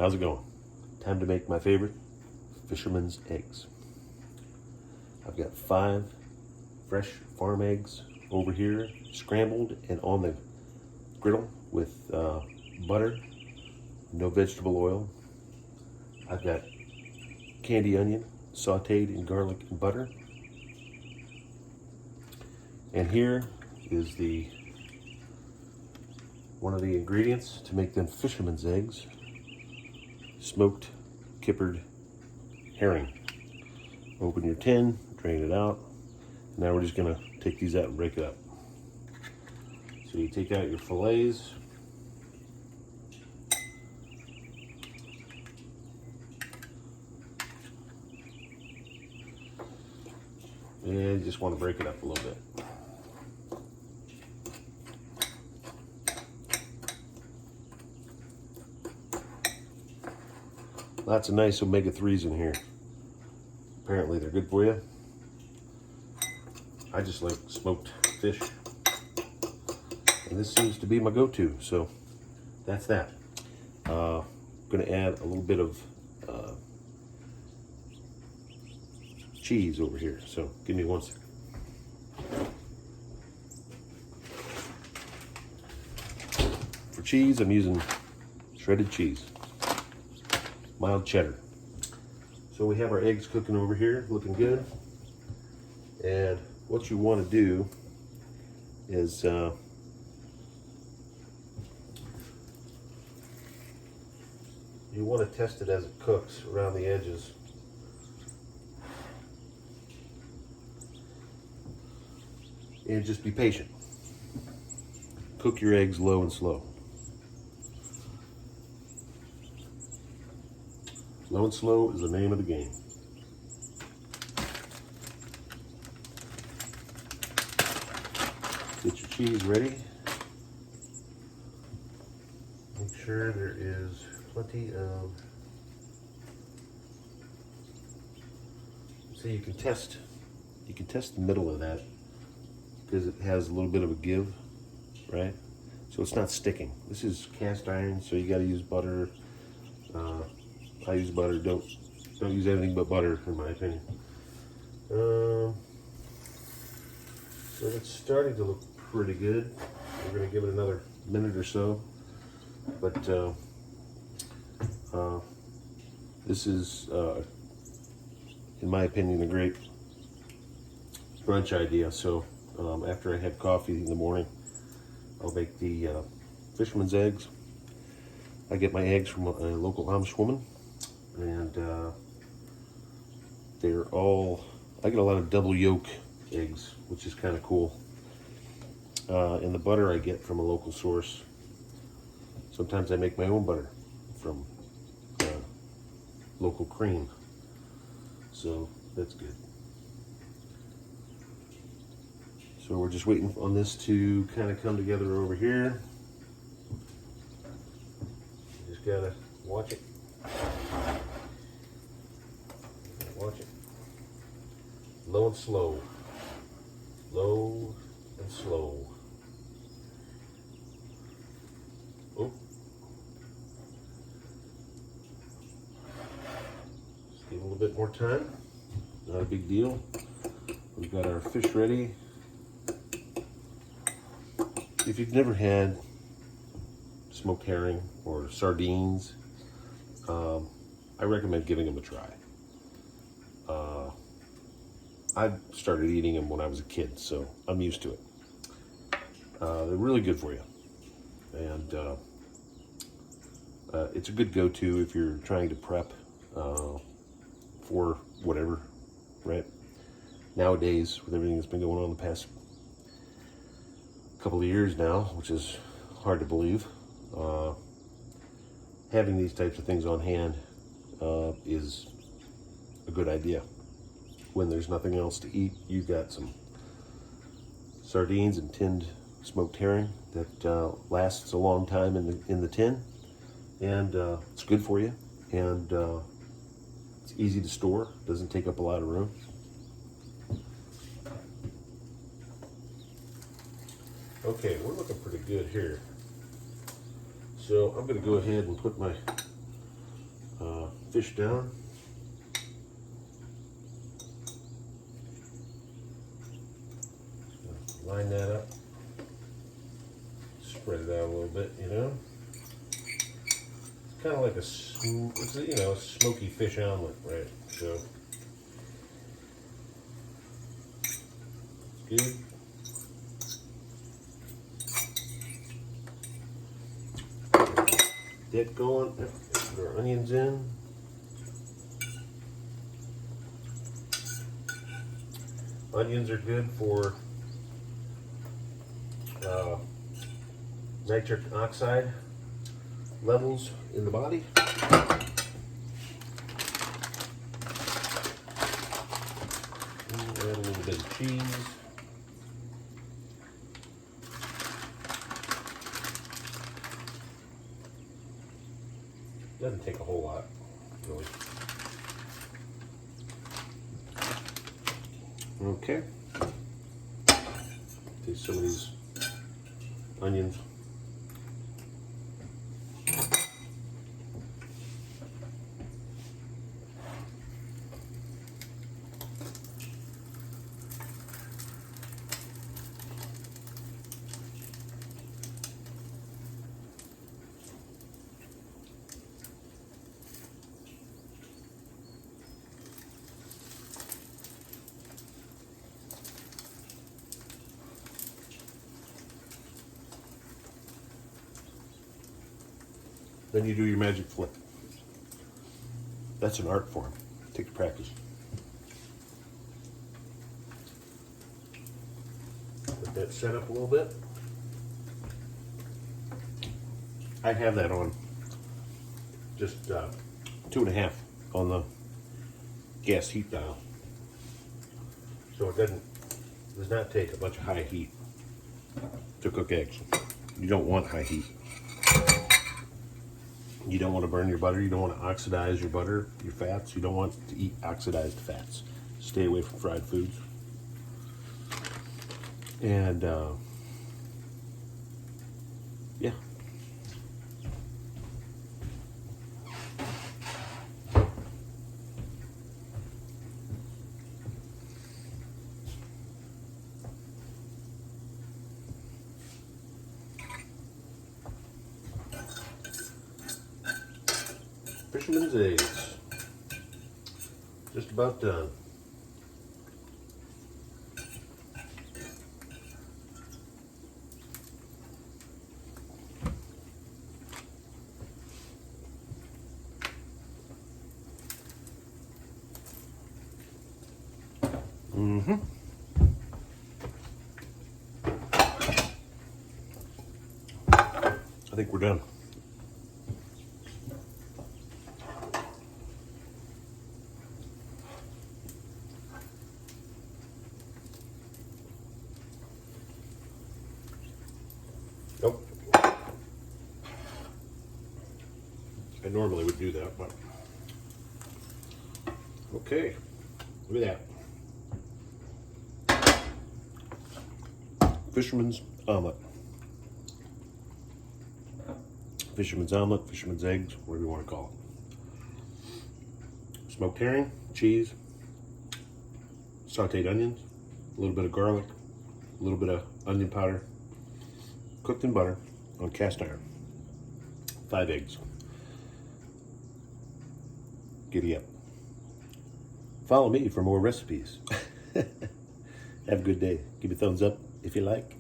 How's it going? Time to make my favorite, Fisherman's Eggs. I've got 5 fresh farm eggs over here, scrambled and on the griddle with butter, no vegetable oil. I've got candy onion sauteed in garlic and butter. And here is one of the ingredients to make them fisherman's eggs: smoked kippered herring. Open your tin, drain it out. Now we're just gonna take these out and break it up. So you take out your fillets. And you just want to break it up a little bit. Lots of nice omega-3s in here. Apparently they're good for you. I just like smoked fish, and this seems to be my go-to, so that's that. I'm gonna add a little bit of cheese over here, so give me 1 second. For cheese, I'm using shredded cheese, mild cheddar. So we have our eggs cooking over here, looking good. And what you want to do is you want to test it as it cooks around the edges. And just be patient. Cook your eggs low and slow. Low and slow is the name of the game. Get your cheese ready. Make sure there is plenty of... So you can test the middle of that, because it has a little bit of a give, right? So it's not sticking. This is cast iron, so you got to use butter. I use butter. Don't use anything but butter, in my opinion. So it's starting to look pretty good. We're going to give it another minute or so. But this is, in my opinion, a great brunch idea. So after I have coffee in the morning, I'll make the fisherman's eggs. I get my eggs from a local Amish woman, and they're all, I get a lot of double yolk eggs, which is kind of cool. And the butter I get from a local source. Sometimes I make my own butter from local cream, so that's good. So we're just waiting on this to kind of come together over here. Just gotta watch it. Watch it. Low and slow. Low and slow. Oh. Just give it a little bit more time. Not a big deal. We've got our fish ready. If you've never had smoked herring or sardines, I recommend giving them a try. I started eating them when I was a kid, so I'm used to it. They're really good for you. And it's a good go-to if you're trying to prep for whatever, right? Nowadays, with everything that's been going on the past couple of years now, which is hard to believe, having these types of things on hand is a good idea. When there's nothing else to eat, you've got some sardines and tinned smoked herring that lasts a long time in the tin, and it's good for you, and it's easy to store, doesn't take up a lot of room. Okay, we're looking pretty good here. So I'm going to go ahead and put my fish down. Line that up. Spread it out a little bit, you know. It's kind of like a smoky fish omelet, right? So it's good. Get going. Put our onions in. Onions are good for nitric oxide levels in the body. And add a little bit of cheese. Doesn't take a whole lot, really. Okay. Taste some of these onions. Then you do your magic flip. That's an art form. It takes practice. Let that set up a little bit. I have that on just 2.5 on the gas heat dial. So it does not take a bunch of high heat to cook eggs. You don't want high heat. You don't want to burn your butter. You don't want to oxidize your butter, your fats. You don't want to eat oxidized fats. Stay away from fried foods. And yeah. Fisherman's Eggs. Just about done. I think we're done. Nope. I normally would do that, but okay. Look at that. Fisherman's omelet. Fisherman's omelet, fisherman's eggs, whatever you want to call it. Smoked herring, cheese, sauteed onions, a little bit of garlic, a little bit of onion powder, cooked in butter on cast iron. 5 eggs. Giddy up. Follow me for more recipes. Have a good day. Give me a thumbs up if you like.